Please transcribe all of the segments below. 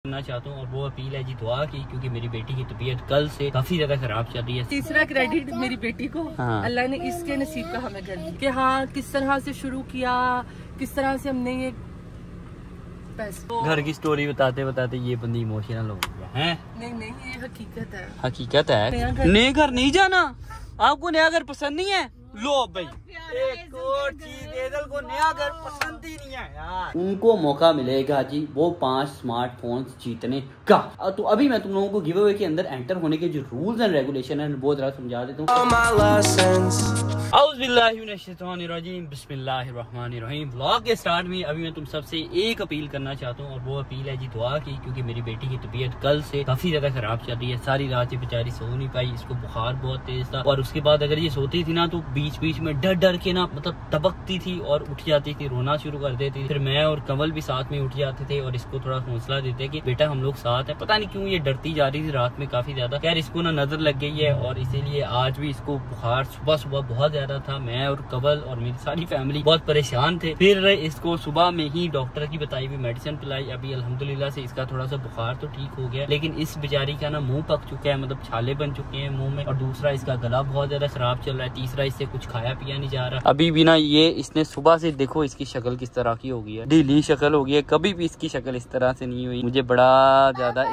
करना चाहता हूँ और वो अपील है जी दुआ की, क्योंकि मेरी बेटी की तबीयत कल से काफी ज्यादा खराब चल रही है। तीसरा क्रेडिट मेरी बेटी को, हाँ। अल्लाह ने इसके नसीब का हमें कर दिया कि हाँ किस तरह से शुरू किया, किस तरह से हमने ये घर की स्टोरी बताते बताते ये बंदी इमोशनल हो गया है। नहीं ये हकीकत है, हकीकत है। नए घर नहीं जाना, आपको नया घर पसंद नहीं है? लो भाई एक और चीज एदल को नया घर पसंद ही नहीं है यार। उनको मौका मिलेगा जी वो 5 स्मार्टफोन्स जीतने का। तो अभी मैं तुम लोगों को गिव अवे के अंदर एंटर होने के जो रूल्स एंड रेगुलेशन है वो जरा समझा देता हूँ। बिस्मिल्लाहिर्रहमानिर्रहीम। व्लॉग के स्टार्ट में अभी मैं तुम सबसे एक अपील करना चाहता हूँ और वो अपील है जी दुआ की, क्योंकि मेरी बेटी की तबीयत कल से काफी ज्यादा खराब चल रही है। सारी रात ये बेचारी सो नहीं पाई, इसको बुखार बहुत तेज था और उसके बाद अगर ये सोती थी ना तो बीच बीच में डर डर के ना मतलब दबकती थी और उठ जाती थी, रोना शुरू कर देती थी। फिर मैं और कंवल भी साथ में उठ जाते थे और इसको थोड़ा हौसला देते कि बेटा हम लोग साथ हैं। पता नहीं क्यों ये डरती जा रही थी रात में काफी ज्यादा। खैर इसको ना नजर लग गई है और इसीलिए आज भी इसको बुखार सुबह सुबह बहुत ज्यादा था। मैं और कंवल और मेरी सारी फैमिली बहुत परेशान थे। फिर इसको सुबह में ही डॉक्टर की बताई हुई मेडिसिन पिलाई। अभी अल्हम्दुलिल्लाह से इसका थोड़ा सा बुखार तो ठीक हो गया, लेकिन इस बेचारी का ना मुंह पक चुका है, मतलब छाले बन चुके हैं मुंह में। और दूसरा इसका गला बहुत ज्यादा खराब चल रहा है। तीसरा इससे कुछ खाया पिया नहीं जा रहा। अभी भी ना ये इसने सुबह से देखो इसकी शक्ल किस तरह की हो गई है, ढीली शक्ल हो गई है। कभी भी इसकी शक्ल इस तरह से नहीं हुई। मुझे बड़ा ज्यादा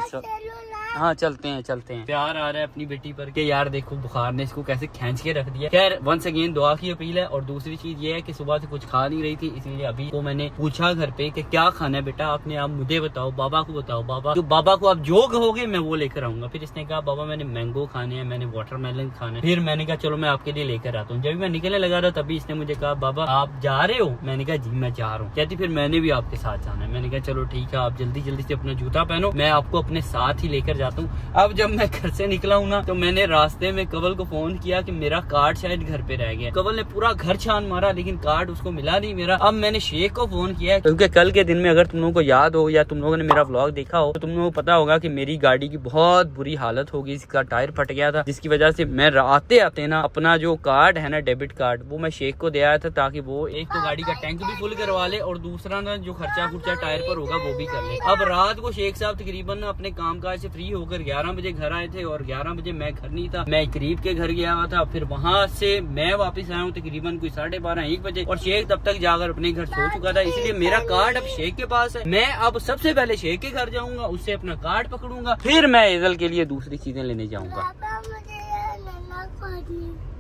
हाँ चलते हैं प्यार आ रहा है अपनी बेटी पर कि यार देखो बुखार ने इसको कैसे खींच के रख दिया। खैर वंस अगेन दुआ की अपील है। और दूसरी चीज ये है कि सुबह से कुछ खा नहीं रही थी, इसलिए अभी को मैंने पूछा घर पे कि क्या खाना है बेटा आपने, आप मुझे बताओ, बाबा को बताओ। बाबा को आप जो कहोगे मैं वो लेकर आऊंगा। फिर इसने कहा बाबा मैंने मैंगो खाने हैं, मैंने वाटरमेलन खाना है। फिर मैंने कहा चलो मैं आपके लिए लेकर आता हूँ। जब मैं निकलने लगा था तभी इसने मुझे कहा बाबा आप जा रहे हो? मैंने कहा जी मैं जा रहा हूँ। कहती फिर मैंने भी आपके साथ जाना है। मैंने कहा चलो ठीक है, आप जल्दी जल्दी से अपना जूता पहनो, मैं आपको अपने साथ ही लेकर जाता हूँ। अब जब मैं घर से निकला हूँ ना तो मैंने रास्ते में कंवल को फोन किया कि मेरा कार्ड शायद घर पे रह गया। कंवल ने पूरा घर छान मारा लेकिन कार्ड उसको मिला नहीं मेरा। अब मैंने शेख को फोन किया क्योंकि कल के दिन में अगर तुम लोगों को याद हो या तुम लोगों ने मेरा व्लॉग देखा हो तो तुम लोगों को पता होगा कि मेरी गाड़ी की बहुत बुरी हालत हो गई। इसका टायर फट गया था, जिसकी वजह से मैं आते आते ना अपना जो कार्ड है ना डेबिट कार्ड वो मैं शेख को दे आया था, ताकि वो एक तो गाड़ी का टैंक भी फुल करवा ले और दूसरा ना जो खर्चा खुर्चा टायर पर होगा वो भी कर ले। अब रात को शेख साहब तकरीबन अपने काम काज से फ्री होकर 11 बजे घर आए थे और 11 बजे मैं घर नहीं था। मैं करीब के घर गया हुआ था। फिर वहाँ से मैं वापस आया हूँ तकरीबन कोई 12:30-1 बजे और शेख तब तक जाकर अपने घर सो चुका था। इसलिए मेरा कार्ड अब शेख के पास है। मैं अब सबसे पहले शेख के घर जाऊंगा, उससे अपना कार्ड पकड़ूंगा, फिर मैं एजल के लिए दूसरी चीजें लेने जाऊंगा।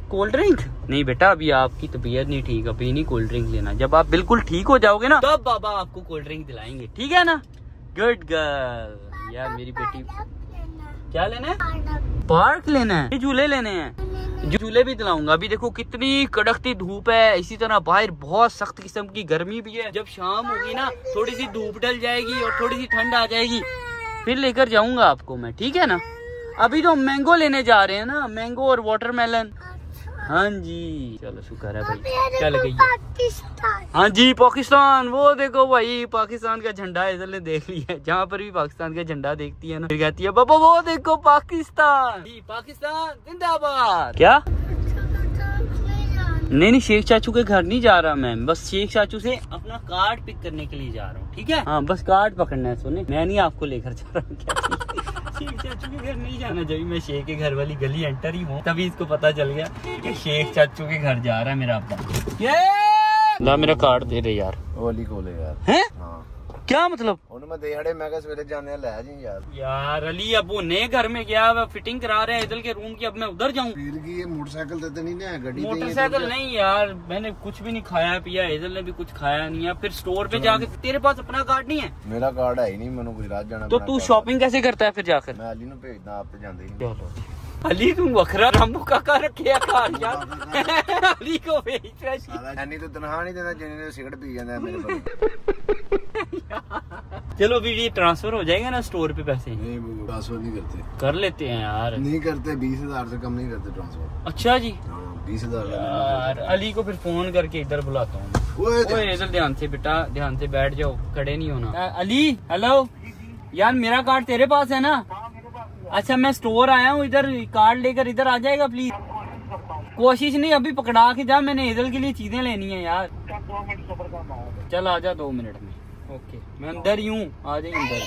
कोल्ड ड्रिंक नहीं बेटा, अभी आपकी तबीयत नहीं ठीक, अभी नहीं कोल्ड ड्रिंक लेना। जब आप बिल्कुल ठीक हो जाओगे ना तब बाबा आपको कोल्ड ड्रिंक दिलाएंगे, ठीक है ना? Good girl. यार मेरी बेटी क्या लेना है? पार्क लेना है, झूले लेने हैं, झूले भी दिलाऊंगा। अभी देखो कितनी कड़कती धूप है, इसी तरह बाहर बहुत सख्त किस्म की गर्मी भी है। जब शाम होगी ना थोड़ी सी धूप ढल जाएगी और थोड़ी सी ठंड आ जाएगी, फिर लेकर जाऊंगा आपको मैं, ठीक है ना? अभी तो मैंगो लेने जा रहे हैं ना, मैंगो और वाटरमेलन। हाँ जी चलो शुक्र है भाई, चल गई। हाँ जी पाकिस्तान, वो देखो भाई पाकिस्तान का झंडा इधर ने देख लिया है। जहाँ पर भी पाकिस्तान का झंडा देखती है ना फिर कहती है बाबा वो देखो पाकिस्तान। पाकिस्तान जिंदाबाद। क्या? नहीं शेख चाचू के घर नहीं जा रहा मैं, बस शेख चाचू से अपना कार्ड पिक करने के लिए जा रहा हूँ, ठीक है? हाँ बस कार्ड पकड़ना है, सुने मैं नहीं आपको लेकर जा रहा हूँ। शेख चाचू के घर नहीं जाना। जब मैं शेख के घर वाली गली एंटर ही हूँ तभी इसको पता चल गया कि शेख चाचू के घर जा रहा है मेरा अब्बा। ला मेरा कार्ड दे रहे यार। ओली को ले यार। हैं? हाँ। क्या मतलब? यार अली अब वो नए घर में गया फिटिंग करा रहे हैं इधर के रूम की, अब मैं उधर जाऊँ? मोटरसाइकिल देते नहीं ना, गाड़ी मोटरसाइकिल नहीं यार, मैंने कुछ भी नहीं खाया पिया, इधर ने भी कुछ खाया नहीं है। फिर स्टोर पे जाके तेरे पास अपना कार्ड नहीं है? मेरा कार्ड है ही नहीं, मैंने गुजरात जाना। तो तू शॉपिंग कैसे करता है फिर जाकर? मैं अली को भेजता, आप तो जानते ही। अली तू वखरा रामू काका रखे यार। अली को भेज तो तनखा नहीं देता जिन्हें सिगरेट पी जाता है मेरे चलो अभी ये ट्रांसफर हो जाएगा ना स्टोर पे पैसे? नहीं ट्रांसफर नहीं करते। कर लेते हैं यार। नहीं करते, 20,000 से कम नहीं करते ट्रांसफर। अच्छा जी 20,000 यार। अली को फिर फोन करके इधर बुलाता हूँ। इधर ध्यान से बेटा, ध्यान से बैठ जाओ, खड़े नहीं होना। अली हेलो यार, मेरा कार्ड तेरे पास है ना? अच्छा मैं स्टोर आया हूँ, इधर कार्ड लेकर इधर आ जाएगा प्लीज। कोशिश नहीं अभी पकड़ा के जा, मैंने इधर के लिए चीजें लेनी है यार। चल आ जा 2 मिनट में। ओके। मैं अंदर ही हूँ, आ जाइए अंदर।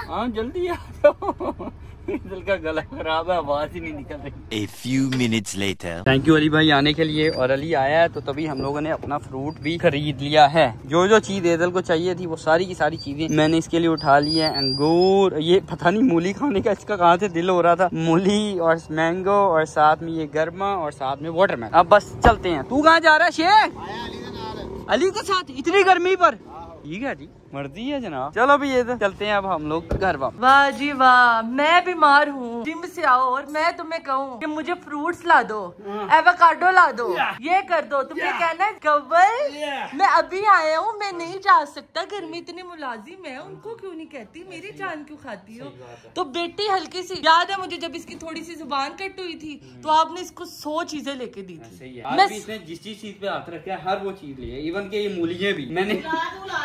हाँ जल्दी आ जाओ। दिल का गला खराब है, आवाज ही नहीं निकल रही। A few minutes later. Thank you Ali भाई आने के लिए। और अली आया है तो तभी हम लोगों ने अपना फ्रूट भी खरीद लिया है। जो जो चीज एदल को चाहिए थी वो सारी की सारी चीजें मैंने इसके लिए उठा ली है। अंगूर, ये पता नहीं मूली खाने का इसका कहाँ से दिल हो रहा था, मूली और मैंगो और साथ में ये गर्मा और साथ में वाटरमेलन। अब बस चलते हैं। तू कहाँ जा रहा है शेख? अली के साथ इतनी गर्मी पर? ठीक है जी, मर्जी है जनाब। चलो भी ये तो चलते हैं अब हम लोग घर वापस। वाह जी वाह, मैं बीमार हूँ, जिम से आओ और मैं तुम्हें कहूँ कि मुझे फ्रूट्स ला दो, एवोकाडो ला दो, ये कर दो। तुमने कहना है कवल मैं अभी आया हूँ, मैं नहीं जा सकता, घर में इतने मुलाजिम है, उनको क्यों नहीं कहती, मेरी जान क्यों खाती हो? तो बेटी हल्की सी याद है मुझे, जब इसकी थोड़ी सी जुबान कट हुई थी तो आपने इसको 100 चीजें लेके दी थी। इसने जिस चीज पे हाथ रखा है हर वो चीज ली है, इवन के ये मूलियाँ भी।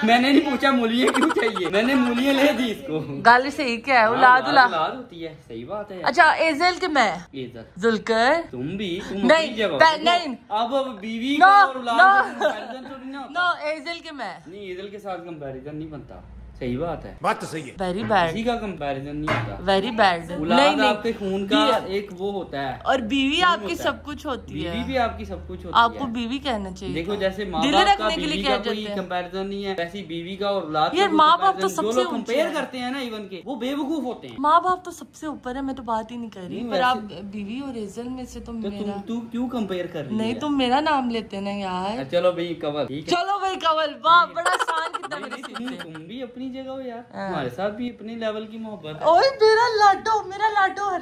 मैंने नहीं पूछा मूलियाँ क्यों चाहिए, मैंने मूलियाँ ले दी इसको। गाली सही क्या है, औलाद औलाद होती है, सही बात है। अच्छा एजल के मैं जुल्कर तुम भी नहीं अब बीवी नो और औलाद थोड़ी ना। नो एजल के मैं नहीं, एजल के साथ कंपैरिजन नहीं बनता। सही बात है, बात तो सही है। वेरी बैड, किसी का कंपैरिजन नहीं होता। Very bad. नहीं आपके खून का एक वो होता है, और बीवी आपकी सब कुछ होती है। बीवी भी आपकी सब कुछ होती है। आपको बीवी कहना चाहिए। देखो जैसे माँ बाप का बीवी का कोई कंपैरिजन नहीं है, वैसे बीवी का और औलाद यार माँ बाप तो सबसे कंपेयर करते हैं ना, इवन के वो बेवकूफ होते हैं। माँ बाप तो सबसे ऊपर है, मैं तो बात ही नहीं कर रही, पर आप बीवी और एजल में से तो मेरा तू क्यों कंपेयर कर रही है? नहीं तुम मेरा नाम लेते ना यार। चलो भाई कवल, चलो भाई कवल, वाह बड़ा आसान कितना मेरे सीधे। तुम भी अपनी जगह हो यार, हमारे साथ भी अपने लेवल की मोहब्बत है। ओए मेरा लाडो हर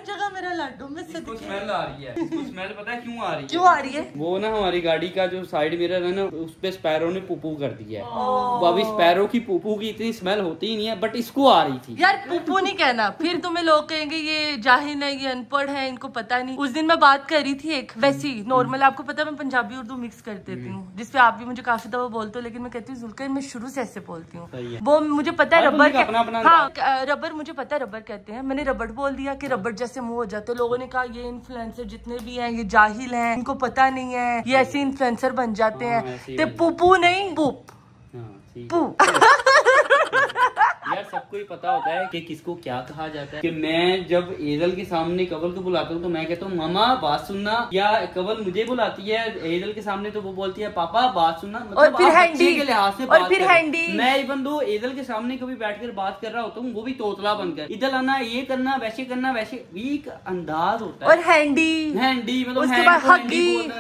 जगह मेरा लाडो। मैं इसको स्मेल आ रही है, इसको स्मेल पता है क्यों आ रही है? क्यों आ रही है? वो ना हमारी गाड़ी का जो साइड मिरर है ना, उस पे स्पैरो ने पुपू कर दिया है। वो अभी स्पैरो की पुपू की इतनी स्मेल होती ही नहीं है, बट इसको आ रही थी। यार पुपू नहीं कहना, फिर तुम्हें लोग कहेंगे ये जाहिल है, ये अनपढ़ है, इनको पता नहीं। उस दिन मैं बात कर रही थी एक वैसी नॉर्मल, आपको पता है मैं पंजाबी उर्दू मिक्स कर देती हूँ, जिसपे आप भी मुझे काफी दफा बोलते हो, लेकिन मैं कहती हूँ जुल्कर मैं शुरू से ऐसे बोलती हूँ। वो मुझे पता है रबर, हाँ रबर मुझे पता है रबर कहते हैं, मैंने रबर बोल दिया कि रबर जैसे मुंह हो जाते। लोगों ने कहा ये इन्फ्लुएंसर जितने भी हैं ये जाहिल हैं, इनको पता नहीं है, ये ऐसे इन्फ्लुएंसर बन जाते हैं। ते पुपू नहीं पुप पू। यार सबको ही पता होता है कि किसको क्या कहा जाता है। कि मैं जब एजल के सामने कवल को बुलाता हूँ तो मैं कहता हूँ मामा बात सुनना, या कवल मुझे बुलाती है एजल के सामने तो वो बोलती है पापा बात सुनना। मतलब और फिर हैंडी के लिहाज से और फिर हैंडी। मैं इवन दो एजल के सामने कभी बैठकर बात कर रहा होता हूँ, वो भी तोतला बनकर इधर आना, ये करना, वैसे वीक अंदाज होता है। और हैंडी मतलब उसके बाद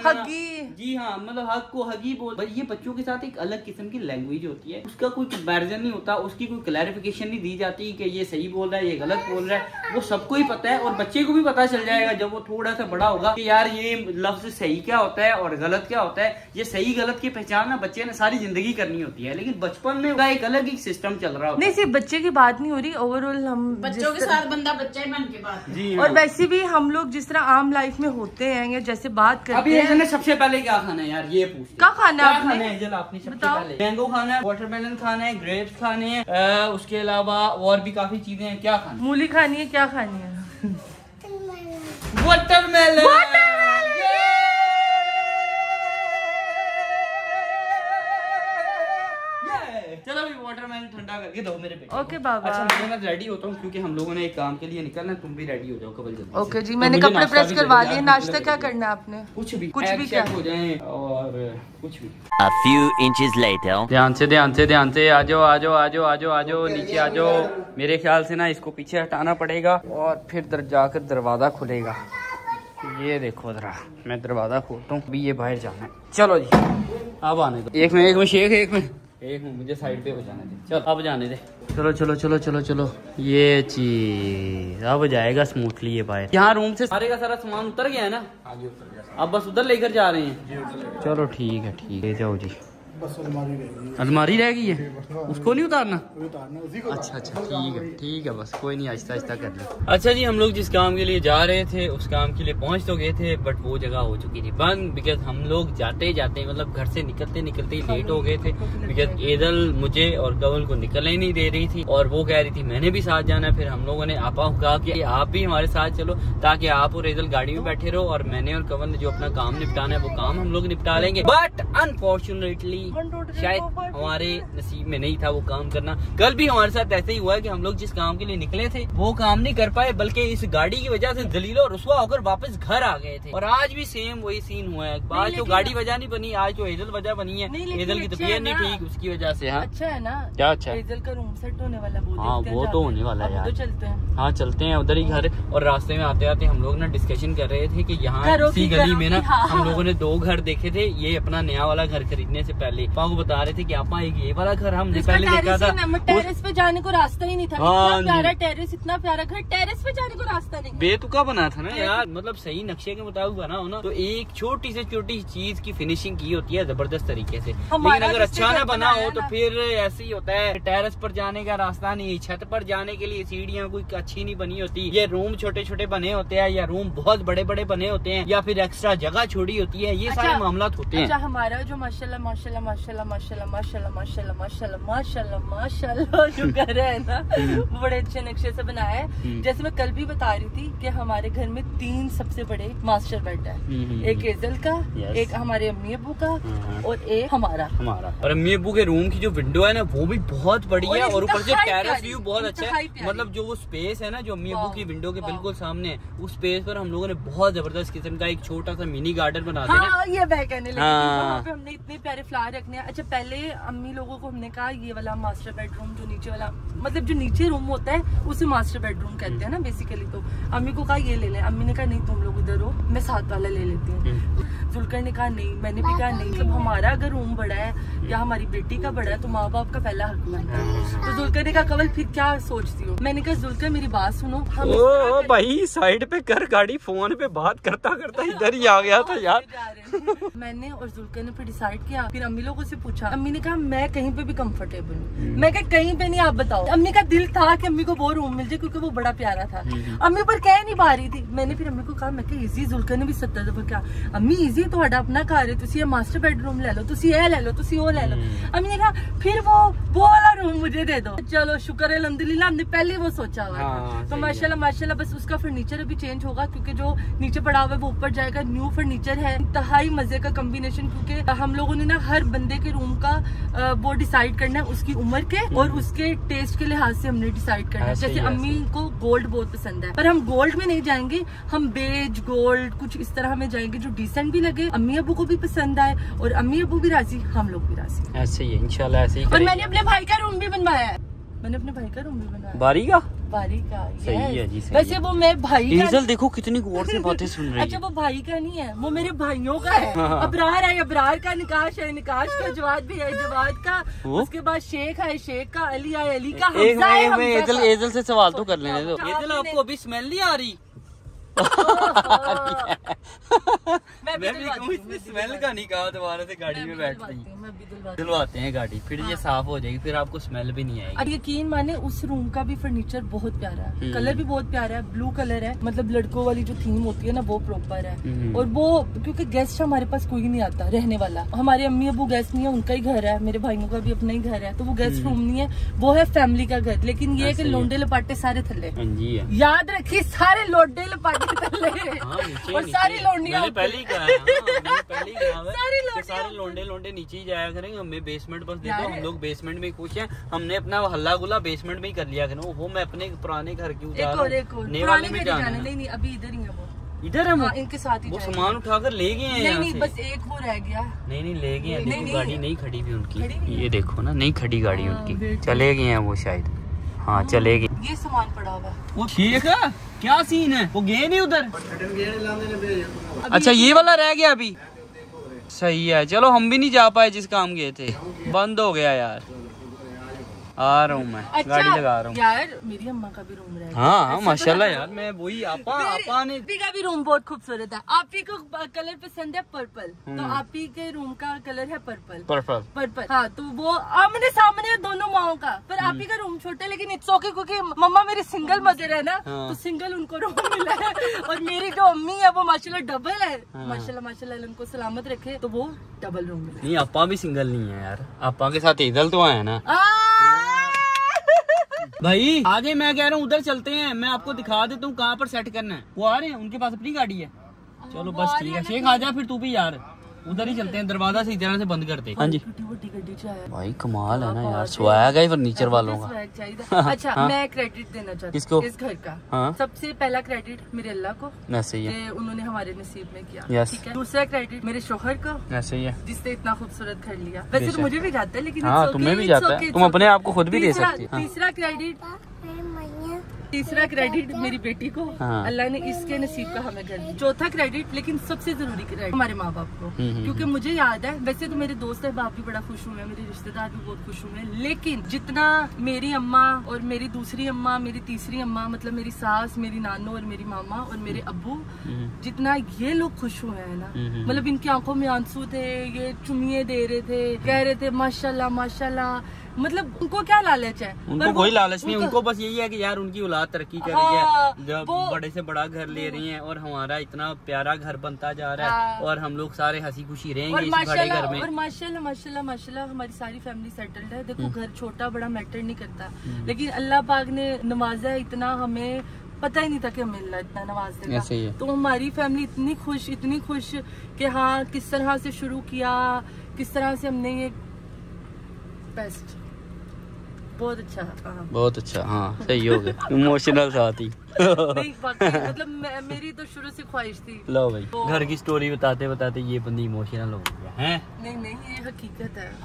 हगी जी हाँ, मतलब हग को हगी बोल। ये बच्चों के साथ एक अलग किस्म की लैंग्वेज होती है, उसका कोई कंपैरिजन नहीं होता, उसकी कोई क्लैरिफिकेशन नहीं दी जाती कि ये सही बोल रहा है ये गलत बोल रहा है। वो सबको ही पता है और बच्चे को भी पता चल जाएगा जब वो थोड़ा सा बड़ा होगा कि यार ये लफ्ज सही क्या होता है और गलत क्या होता है। ये सही गलत की पहचान ना बच्चे ने सारी जिंदगी करनी होती है, लेकिन बचपन में एक अलग ही सिस्टम चल रहा होता है। नहीं सिर्फ बच्चे की बात नहीं हो रही, ओवरऑल हम बच्चों के साथ बंदा बच्चा ही बन के बात। जी और वैसे भी हम लोग जिस तरह आम लाइफ में होते हैं या जैसे बात करते हैं। अभी सबसे पहले क्या खाना है यार, ये पूछ क्या खाना है आपने? सबसे पहले मैंगो खाना है, वाटरमेलन खाना है, ग्रेप्स खाने हैं, उसके अलावा और भी काफी चीजें हैं। क्या खाना? मूली खानी है, क्या खानी है? वाटरमेलन। चलो भी वाटरमेलन ठंडा करके दो मेरे बेटे। ओके बाबा। अच्छा मैं रेडी होता हूँ क्योंकि हम लोगों ने एक काम के लिए निकलना है, तुम भी रेडी हो जाओ कबल जल्दी। ओके जी, मैंने कपड़े प्रेस करवा लिए। नाश्ता क्या करना है आपने? कुछ भी क्या हो जाए और कुछ भी। A few inches later. ध्यान से आ जाओ नीचे आ जाओ। मेरे ख्याल से ना इसको पीछे हटाना पड़ेगा और फिर जाकर दरवाजा खुलेगा। ये देखो जरा, मैं दरवाजा खोलता हूँ, अभी ये बाहर जाना है। चलो जी अब आने दो। एक मिनट शेख, एक मिनट मुझे साइड पे बचाने दे। चल अब जाने दे। चलो ये चीज अब जाएगा स्मूथली ये बाहर। यहाँ रूम से सारे का सारा सामान उतर गया है ना? आगे उतर गया, अब बस उधर लेकर जा रहे हैं। चलो ठीक है जाओ जी। बस अलमारी रह गई है, उसको नहीं उतारना? अच्छा ठीक है बस कोई नहीं, आहिस्ता आहिस्ता कर लो। अच्छा जी, हम लोग जिस काम के लिए जा रहे थे उस काम के लिए पहुंच तो गए थे, बट वो जगह हो चुकी थी बंद। बिकॉज हम लोग जाते मतलब घर से निकलते ही लेट हो गए थे। बिकॉज एदल मुझे और कवल को निकलने ही नहीं दे रही थी और वो कह रही थी मैंने भी साथ जाना है। फिर हम लोगों ने आपा कहा कि आप भी हमारे साथ चलो ताकि आप और एदल गाड़ी में बैठे रहो और मैंने और कवल ने जो अपना काम निपटाना है वो काम हम लोग निपटा लेंगे। बट अनफॉर्चुनेटली शायद हमारे नसीब में नहीं था वो काम करना। कल भी हमारे साथ ऐसे ही हुआ है कि हम लोग जिस काम के लिए निकले थे वो काम नहीं कर पाए, बल्कि इस गाड़ी की वजह से दलीलो रुसवा होकर वापस घर आ गए थे। और आज भी सेम वही सीन हुआ है। आज जो गाड़ी वजह नहीं बनी, आज जो हेजल वजह बनी है, हेजल की तबीयत नहीं ठीक, उसकी वजह से। हाँ अच्छा है ना, क्या अच्छा है, हेजल का रूम सेट होने वाला। हाँ वो तो होने वाला है यार। चलते हैं, हाँ चलते हैं उधर ही घर। और रास्ते में आते आते हम लोग ना डिस्कशन कर रहे थे कि यहाँ इसी गली में ना हम लोगों ने 2 घर देखे थे। ये अपना नया वाला घर खरीदने से पहले पापा को बता रहे थे कि आपा एक ये वाला घर हमने पहले देखा था, टेरेस पे जाने को रास्ता ही नहीं था। इतना प्यारा टेरेस, इतना प्यारा घर, टेरेस पे जाने को रास्ता नहीं, बेतुका बना था ना यार। मतलब सही नक्शे के मुताबिक बना हो ना तो एक छोटी से छोटी चीज की फिनिशिंग की होती है जबरदस्त तरीके से। लेकिन अगर अच्छा ना बना हो तो फिर ऐसे ही होता है, टेरेस पर जाने का रास्ता नहीं, छत पर जाने के लिए सीढ़ियाँ कोई अच्छी नहीं बनी होती, ये रूम छोटे छोटे बने होते हैं या रूम बहुत बड़े बड़े बने होते हैं या फिर एक्स्ट्रा जगह छोड़ी होती है, ये सारे मामला होते हैं। अच्छा हमारा जो माशाल्लाह माशाल्लाह माशाल्लाह माशाल्लाह माशाल्लाह माशाल्लाह माशाल्लाह माशाल्लाह माशाल्लाह जो घर है ना वो बड़े अच्छे नक्शे से बनाया है। जैसे मैं कल भी बता रही थी कि हमारे घर में 3 सबसे बड़े मास्टर बेड है, एक हेजल का, एक हमारे अम्मी अब्बू का और एक हमारा। और अम्मी अब्बू के रूम की जो विंडो है ना वो भी बहुत बड़ी है और ऊपर से टेरेस व्यू बहुत अच्छा है। मतलब जो वो स्पेस है ना जो अम्मी अब्बू की विंडो के बिल्कुल सामने, उस स्पेस पर हम लोगों ने बहुत जबरदस्त किस्म का एक छोटा सा मिनी गार्डन बना दिया। हाँ, ये मैं कहने लगी वहाँ पे हमने इतने प्यारे फ्लावर रखने हैं। अच्छा पहले अम्मी लोगों को हमने कहा ये वाला मास्टर बेडरूम जो नीचे वाला, मतलब जो नीचे रूम होता है उसे मास्टर बेडरूम कहते हैं ना बेसिकली। तो अम्मी को कहा ये ले लें, अम्मी ने कहा नहीं तुम लोग उधर हो, मैं साथ वाला ले लेती हूँ। जुल्कर ने कहा नहीं, मैंने भी कहा नहीं, मतलब हमारा अगर रूम बड़ा है या हमारी बेटी का बड़ा है तो माँ बाप का पहला हक बनता है। तो जुल्कर ने कहा कवल फिर क्या सोचती हो? मैंने कहा जुल्कर मेरी बात सुनो, हम ओ भाई साइड पे कर गाड़ी, फोन पे बात करता करता इधर ही आ गया था यार। मैंने और जुल्कर ने फिर डिसाइड किया, फिर अम्मी लोगों से पूछा, अम्मी ने कहा मैं कहीं पे भी कंफर्टेबल हूँ। मैं कहा कहीं पे नहीं, आप बताओ। अम्मी का दिल था कि अम्मी को वो रूम मिल जाए क्योंकि वो बड़ा प्यारा था। अम्मी पर कह नहीं पा रही थी। मैंने फिर अम्मी को कहा, मैं कहा इजी, जुल्कर ने भी 70 दफा क्या अम्मी इजी ਤੁਹਾਡਾ अपना घर है, तुसी ये मास्टर बेडरूम ले लो, तुसी ये ले लो, तुसी वो ले लो। अम्मी ने कहा फिर वो वाला रूम मुझे दे दो। चलो शुक्र है अल्हम्दुलिल्लाह हमने पहले वो सोचा हुआ है। तो माशाल्लाह माशाल्लाह बस उसका फर्नीचर अभी चेंज होगा क्योंकि जो नीचे पड़ा हुआ है वो ऊपर जाएगा। न्यू फर्नीचर है, इंतहाई मजे का कॉम्बिनेशन, क्योंकि हम लोगों ने ना हर बंदे के रूम का वो डिसाइड करना है उसकी उम्र के और उसके टेस्ट के लिहाज से हमने डिसाइड करना है। जैसे अम्मी को गोल्ड बहुत पसंद है पर हम गोल्ड में नहीं जाएंगे, हम बेज गोल्ड कुछ इस तरह में जाएंगे जो डिसेंट भी लगे, अम्मी अबू को भी पसंद आए और अम्मी अबू भी राजी, हम लोग भी राजी। ऐसे ही इंशाल्लाह ऐसे ही। और मैंने अपने भाई का रूम भी बनवाया है, मैंने अपने भाई का रूम भी बनाया। बारी का सही है जी, सही वैसे वो मैं भाई हेजल देखो कितनी गौर से बातें सुन रही है। अच्छा वो भाई का नहीं है, वो मेरे भाइयों का है। अबरार है, अबरार का निकाश है, निकाश का जवाद भी है, जवाद का, उसके बाद शेख है, शेख का, अली है, अली का, हेजल से सवाल तो कर लेने दो। हेजल आपको अभी स्मेल नहीं आ रही? मैं भी स्मेल का नहीं कहा, दोबारा से गाड़ी में बैठती दिलवाते हैं गाड़ी, फिर ये साफ हो जाएगी, फिर आपको स्मेल भी नहीं आएगी। और यकीन माने उस रूम का भी फर्नीचर बहुत प्यारा है, कलर भी बहुत प्यारा है, ब्लू कलर है, मतलब लड़कों वाली जो थीम होती है ना वो प्रॉपर है। और वो क्योंकि गेस्ट हमारे पास कोई नहीं आता रहने वाला, हमारे अम्मी अबू गेस्ट नहीं है, उनका ही घर है, मेरे भाइयों का भी अपना ही घर है, तो वो गेस्ट रूम नहीं है, वो है फैमिली का घर। लेकिन ये कि लोंडे लपाटे सारे थल्ले, याद रखिए सारे लोंडे लपाटे और सारी लोंडियां सारे लोंडे नीचे ही जाया करेंगे। हमें बेसमेंट बस दे दो, हम लोग बेसमेंट में खुश हैं, हमने अपना हल्ला गुला बेसमेंट में ही कर लिया करें। वो मैं अपने पुराने घर की नए वाले में जाना नहीं, अभी इधर ही है वो, इधर है वो, इनके साथ ही वो सामान उठाकर ले गए हैं। नहीं बस एक वो रह गया। नहीं ले गए हैं, गाड़ी नहीं खड़ी भी उनकी, ये देखो ना नहीं खड़ी गाड़ी उनकी, चले गए हैं वो शायद, हाँ चले गए। ये सामान पड़ा हुआ वो ठीक है, क्या सीन है? वो गए नहीं उधर? अच्छा ये वाला रह गया अभी, सही है। चलो हम भी नहीं जा पाए जिस काम गए थे, बंद हो गया यार। आ रहा हूँ मैं, गाड़ी लगा रहा हूँ यार। मेरी अम्मा का भी रूम रहेगा। हाँ माशाल्लाह यार, मैं वही आपा ने का भी रूम बहुत खूबसूरत है। आप ही को कलर पसंद है पर्पल, तो आप ही के रूम का कलर है पर्पल। हाँ तो वो आमने सामने दोनों माओ का, पर आप ही का रूम छोटा है लेकिन इट्स ओके क्योंकि मम्मा मेरी सिंगल मदर है ना, तो सिंगल उनको रूम मिला है। और मेरी जो अम्मी है वो माशाल्लाह डबल है, माशाल्लाह उनको सलामत रखे, तो वो डबल रूम मिला। नहीं आपा भी सिंगल नहीं है यार, आपा के साथ हेजल तो आया ना भाई। आगे मैं कह रहा हूँ उधर चलते हैं, मैं आपको दिखा देता हूँ कहाँ पर सेट करना है। वो आ रहे हैं, उनके पास अपनी गाड़ी है। चलो बस ठीक है, शेख आ जा फिर तू भी यार। उधर ही चलते हैं, दरवाजा से इधर से बंद करते। हाँ जी भाई कमाल है ना यार, स्वैग है फर्नीचर वालों का। अच्छा मैं क्रेडिट देना चाहती हूँ किसको? इस घर का। हाँ? सबसे पहला क्रेडिट मेरे अल्लाह को, ऐसे ही है, उन्होंने हमारे नसीब में किया। यस। ठीक है। दूसरा क्रेडिट मेरे शोहर को, ऐसे ही है, जिसने इतना खूबसूरत घर लिया। वैसे तो मुझे भी जाता है लेकिन हाँ तुम्हें भी जाता है, तुम अपने आप को खुद भी दे सकती है। तीसरा क्रेडिट मेरी बेटी को, अल्लाह ने इसके नसीब का हमें घर दिया। चौथा क्रेडिट, लेकिन सबसे जरूरी क्रेडिट हमारे माँ बाप को, क्योंकि मुझे याद है, वैसे तो मेरे दोस्त है बाप भी बड़ा खुश हुए, मेरे रिश्तेदार भी बहुत खुश हुए, लेकिन जितना मेरी अम्मा और मेरी दूसरी अम्मा, मेरी तीसरी अम्मा, मतलब मेरी सास, मेरी नानो और मेरी मामा और मेरे अब्बू, जितना ये लोग खुश हुए हैं ना, मतलब इनकी आंखों में आंसू थे, ये चुमिये दे रहे थे, कह रहे थे माशाल्लाह माशाल्लाह। मतलब उनको क्या लालच है? उनको कोई लालच नहीं, उनको बस यही है कि यार उनकी औलाद तरक्की कर रही है, जब बड़े से बड़ा घर ले रही हैं और हमारा इतना प्यारा घर बनता जा रहा है और हम लोग सारे हंसी खुशी रहेंगे इस बड़े घर में। और माशाल्लाह माशाल्लाह माशाल्लाह हमारी सारी फैमिली सेटल्ड है। देखो घर छोटा बड़ा मैटर नहीं करता, लेकिन अल्लाह पाक ने नवाजा है इतना, हमें पता ही नहीं था कि हमें अल्लाह इतना नवाज देगा। तो हमारी फैमिली इतनी खुश कि हाँ किस तरह से शुरू किया, किस तरह से हमने ये बेस्ट, बहुत अच्छा हाँ सही हो गया। इमोशनल साथ ही नहीं मतलब मेरी तो शुरू से ख्वाहिश थी। लो भाई तो घर की स्टोरी बताते बताते ये बंदी इमोशनल हो गया है। नहीं ये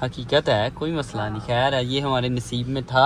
हकीकत है कोई मसला नहीं। खैर है ये हमारे नसीब में था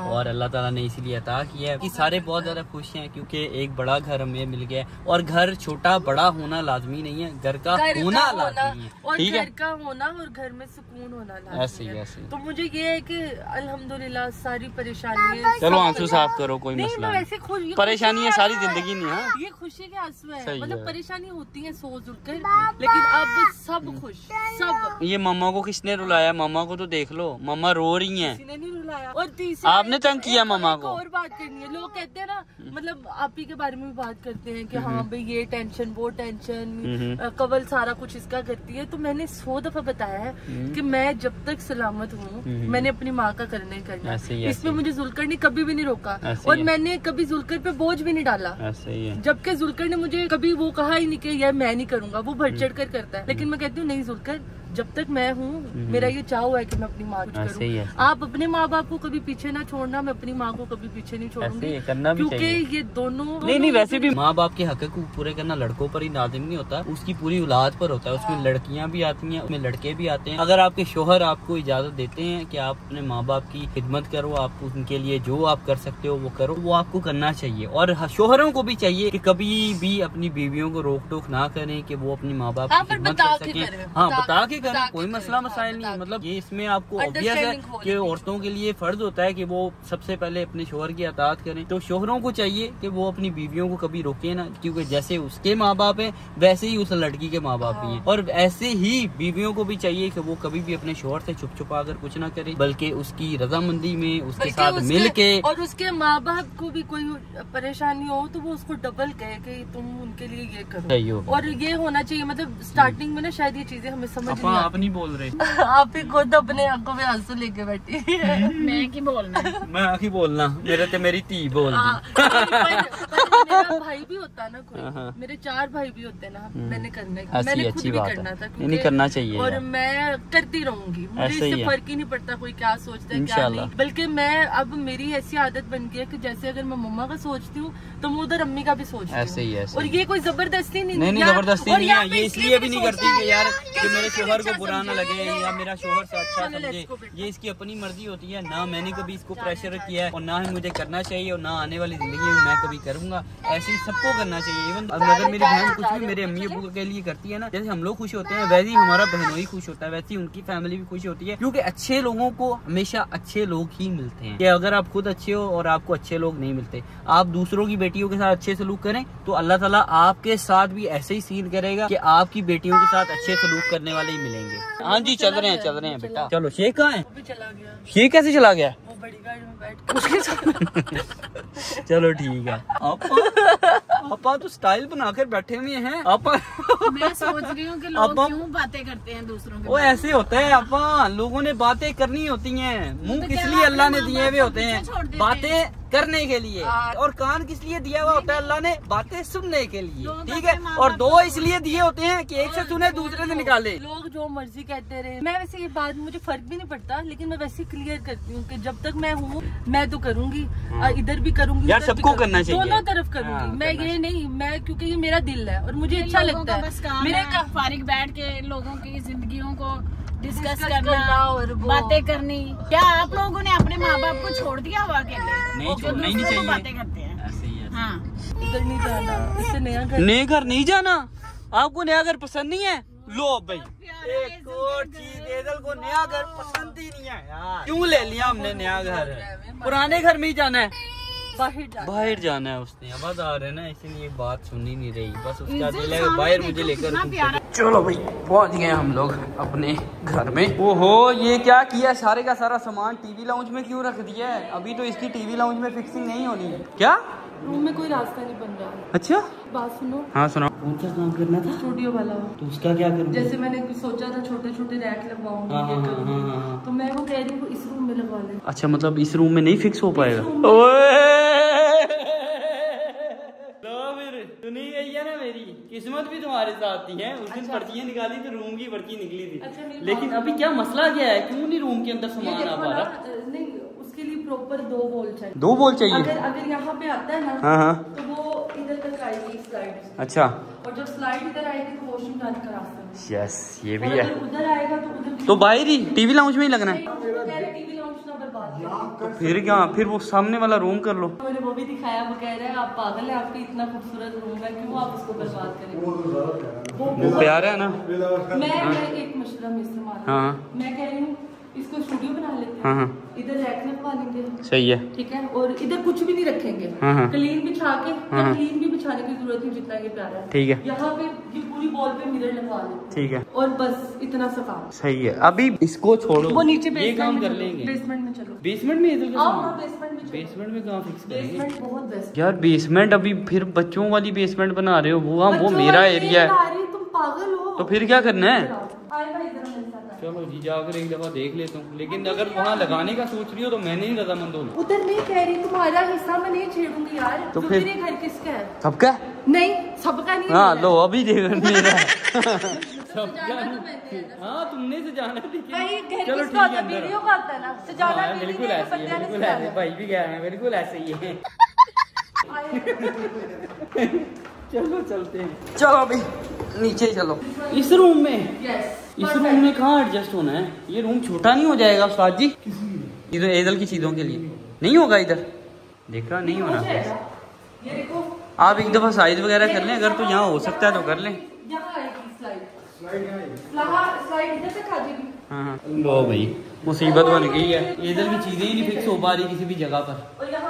और अल्लाह ताला ने इसीलिए अता किया है कि सारे बहुत ज्यादा खुश हैं, क्योंकि एक बड़ा घर हमें मिल गया। और घर छोटा बड़ा होना लाजमी नहीं है, घर का होना लाजमी है। ठीक है, घर का होना और घर में सुकून होना लाजमी है। ऐसे तो मुझे ये है कि अल्हम्दुलिल्लाह सारी परेशानी, चलो आंसू साफ करो कोई मसला नहीं, परेशानी है सारी जिंदगी नहीं है, ये खुशी के आंसू है। मतलब परेशानी होती है सोच कर, लेकिन अब सब खुश सब। ये मम्मा को किसने रुलाया? मम्मा को तो देख लो, मम्मा रो रही हैं। किसी ने नहीं रुलाया। और तीसरा आपने तंग किया मम्मा को। और बात करनी है, लोग कहते हैं ना, मतलब आप ही के बारे में भी बात करते हैं कि हाँ भाई ये टेंशन वो टेंशन, कवल सारा कुछ इसका करती है। तो मैंने 100 दफा बताया है कि मैं जब तक सलामत हूँ मैंने अपनी माँ का करना ही करना। इसमें मुझे जुल्कर ने कभी भी नहीं रोका और मैंने कभी जुल्कर पे बोझ भी नहीं डाला। जबकि जुल्कर ने मुझे कभी वो कहा ही नहीं कि यार मैं नहीं करूंगा, वो बढ़ चढ़ कर करता है। लेकिन मैं कहती हूँ नहीं जुल्कर, जब तक मैं हूँ मेरा ये चाव है कि मैं अपनी माँ को करूँ। आप अपने माँ बाप को कभी पीछे ना छोड़ना, मैं अपनी माँ को कभी पीछे नहीं छोड़ूंगी, क्योंकि ये दोनों नहीं वैसे भी माँ बाप के हक को पूरे करना लड़कों पर ही नाज़िम नहीं होता, उसकी पूरी औलाद पर होता है। उसमें लड़कियाँ भी आती हैं, उसमें लड़के भी आते हैं। अगर आपके शोहर आपको इजाजत देते हैं कि आप अपने माँ बाप की खिदमत करो, आप उनके लिए जो आप कर सकते हो वो करो, वो आपको करना चाहिए। और शोहरों को भी चाहिए कि कभी भी अपनी बीवियों को रोक टोक ना करें कि वो अपनी माँ बाप की खिदमत कर सके। हाँ बता के करें, कोई मसला मसाइल नहीं। मतलब ये इसमें आपको ऑब्वियस है कि औरतों के लिए फर्ज होता है कि वो सबसे पहले अपने शोहर की अताअत करें। तो शोहरों को चाहिए कि वो अपनी बीवियों को कभी रोके ना, क्योंकि जैसे उसके माँ बाप है वैसे ही उस लड़की के माँ बाप भी हैं। और ऐसे ही बीवियों को भी चाहिए कि वो कभी भी अपने शोहर से छुप छुपा कर कुछ ना करे, बल्कि उसकी रजामंदी में उसके साथ मिल के। और उसके माँ बाप को भी कोई परेशानी हो तो वो उसको डबल कहे कि तुम उनके लिए ये करो। और ये होना चाहिए, मतलब स्टार्टिंग में ना शायद ये चीजें हमें समझ नहीं आप नहीं बोल रहे आप ही खुद अपने आंखों में आंसू लेके बैठी है। मैं की बोलना मैं की बोलना मेरे तो मेरी धी बोल मेरा भाई भी होता ना कोई, मेरे 4 भाई भी होते ना, मैंने करना मैंने खुद भी करना था, नहीं करना चाहिए और मैं करती रहूंगी। मुझे इससे फर्क ही नहीं पड़ता कोई क्या सोचता है क्या नहीं, बल्कि मैं अब मेरी ऐसी आदत बन गई है कि जैसे अगर मैं मम्मा का सोचती हूँ तो मैं उधर अम्मी का भी सोचती हूँ। ऐसे ही और ये कोई जबरदस्ती नहीं जबरदस्ती नहीं है, ये इसलिए भी नहीं करती कि यार कि मेरे शोहर को बुरा ना लगे या मेरा शोहर से अच्छा समझे। ये इसकी अपनी मर्जी होती है, ना मैंने कभी इसको प्रेशर किया है और ना ही मुझे करना चाहिए और ना आने वाली जिंदगी में मैं कभी करूंगा। ऐसे ही सबको करना चाहिए। इवन अगर मेरी बहन कुछ भी मेरे अम्मी अब्बू के लिए करती है ना, जैसे हम लोग खुश होते हैं वैसे ही हमारा बहनोई खुश होता है, वैसे ही उनकी फैमिली भी खुश होती है। क्योंकि अच्छे लोगों को हमेशा अच्छे लोग ही मिलते हैं। कि अगर आप खुद अच्छे हो और आपको अच्छे लोग नहीं मिलते, आप दूसरों की बेटियों के साथ अच्छे सलूक करें तो अल्लाह ताला आपके साथ भी ऐसे ही सीन करेगा कि आपकी बेटियों के साथ अच्छे सलूक करने वाले ही मिलेंगे। हाँ जी चल रहे हैं बेटा। चलो शेख कहाँ है? चला गया। शेख कैसे चला गया? वो बड़ी गाड़ी में बैठ के। चलो ठीक है। आपा तो स्टाइल बनाकर बैठे हुए हैं। आपा मैं सोच रही हूँ कि लोग क्यों बातें करते हैं दूसरों के। वो ऐसे होता है आपा, लोगों ने बातें करनी होती हैं, मुंह किस लिए अल्लाह ने दिए हुए होते हैं। बातें करने के लिए, और कान किस लिए दिया हुआ होता है अल्लाह ने? बातें सुनने के लिए, ठीक है। और दो इसलिए दिए होते हैं कि एक से सुने दूसरे से निकाले। लोग जो मर्जी कहते रहे, मैं वैसे ये बात मुझे फर्क भी नहीं पड़ता, लेकिन मैं वैसे क्लियर करती हूँ कि जब तक मैं हूँ मैं तो करूँगी, इधर भी करूँगी यार, सबको करना चाहिए, दोनों तरफ करूँगी। मैं ये नहीं, मैं क्योंकि ये मेरा दिल है और मुझे अच्छा लगता है। बस काम मेरे है फारिग बैठ के लोगों की जिंदगियों को डिस्कस करना और बातें करनी। क्या आप लोगों ने अपने माँ बाप को छोड़ दिया हुआ अकेले? नहीं, छोड़ना ही नहीं चाहिए। बातें करते हैं ऐसे ही है। हाँ, इधर नहीं जाना, इससे नया घर नए घर नहीं जाना। आपको नया घर पसंद नहीं है? लो भाई, एक और चीज, एदल को नया घर पसंद ही नहीं है यार। क्यों ले लिया हमने नया घर? पुराने घर में ही जाना है, बाहर जाना है। उसने आवाज आ रहा है ना, इसीलिए बात सुनी नहीं रही। बस उसका दिल है बाहर मुझे लेकर। चलो भाई, पहुंच गए हम लोग अपने घर में। ओहो, ये क्या किया? सारे का सारा सामान टीवी लाउंज में क्यों रख दिया है? अभी तो इसकी टीवी लाउंज में फिक्सिंग नहीं होनी है क्या? रूम में कोई रास्ता नहीं बन रहा। अच्छा, बात सुनो। हाँ सुनाओ। कौन सा काम करना था? स्टूडियो वाला। तो उसका क्या करूँ? जैसे मैंने कुछ सोचा था, छोटे छोटे रैक लगवाऊंगी, हाँ, ये हाँ, करूंगी। हाँ, हाँ। तो मैं वो कह रही हूँ इस रूम में लगवा ले। अच्छा, मतलब इस रूम में नहीं फिक्स हो पाएगा? सुनी गई है ना, मेरी किस्मत भी तुम्हारे साथ ही है। उस दिन पर्चियाँ निकाली तो रूम की पर्ची निकली थी। अच्छा, लेकिन अभी क्या मसला क्या है? क्यों नहीं रूम के अंदर सामान आ पा रहा? नहीं, उसके लिए प्रॉपर 2 वॉल चाहिए। 2 वॉल चाहिए? अगर यहाँ पे आता है ना, हाँ हाँ, तो वो इधर तक आएगी स्लाइड। अच्छा, और जब स्लाइड इधर आएगी तो वॉशरूम जाने का रास्ता है। यस, ये भी और है। अगर उधर आएगा तो उधर तो बाहर ही टीवी लाउंज में ही लगना है? टीवी लाउंज ना बर्बाद कर। फिर क्या? फिर वो सामने वाला रूम कर लो। मैंने वो भी दिखाया, वो कह रहे हैं आप पागल है, आपका इतना खूबसूरत रूम है, क्यों आप उसको बर्बाद करें? वो प्यार है ना। मैं एक मशवरा में इस्तेमाल, हाँ, मैं कह रही हूँ इसको स्टूडियो बना लेते हैं। हाँ हाँ, इधर रैक लगवा लेंगे, सही है। ठीक है। और इधर कुछ भी नहीं रखेंगे, हाँ हाँ, क्लीन बिछा के, हाँ, क्लीन भी बिछाने की जरूरत नहीं, जितना ये प्यारा है। ठीक है। यहाँ पे ये पूरी वॉल पे मिरर लगवा लेते, ठीक है। और बस इतना सा काम। सही है। अभी इसको छोड़ो, वो नीचे ये काम कर लेंगे। बेसमेंट में चलो। बेसमेंट में इधर बेसमेंट में कहाँ फिक्स करेंगे? बेसमेंट बहुत बेस्ट यार, बेसमेंट अभी फिर बच्चों वाली बेसमेंट बना रहे हो? वो मेरा एरिया है। तुम पागल हो। तो फिर क्या करना है? आएगा इधर मेरे साथ। चलो जी, जाकर एक दफा देख लेता हूँ। लेकिन अगर वहाँ लगाने का सोच रही हो तो मैं नहीं रजामंद हूँ। उधर नहीं कह रही, तुम्हारा हिस्सा मैं नहीं छेड़ूंगी यार। तो फिर फिर घर किसका है? सबका? नहीं, सबका नहीं। हाँ, लो अभी देख मेरा सबका। हाँ, तुमने से जाना है, भाई घर चलो किसका ठीक है, होता है? वीडियो का होता है ना, सजाना हाँ, बिल्कुल ऐसे ही है, बिल्कुल ऐसे। भाई भी कह रहे हैं बिल्कुल ऐसे ही है। चलो चलते हैं। चलो भाई, नीचे चलो। इस रूम में? इस रूम में कहाँ एडजस्ट होना है? ये रूम छोटा नहीं हो जाएगा उस्ताद जी? इधर एदल की चीजों के लिए नहीं होगा? इधर देखा नहीं होना। ये देखो, आप एक दफा साइज वगैरह कर लें, अगर तो यहाँ हो सकता है तो कर लें। यहाँ आएगी स्लाइड इधर तक आ जाएगी। हाँ हाँ, लो भाई, मुसीबत बन गई है। इधर की चीजें ही नहीं फिक्स हो पा रही किसी भी जगह पर। और यहाँ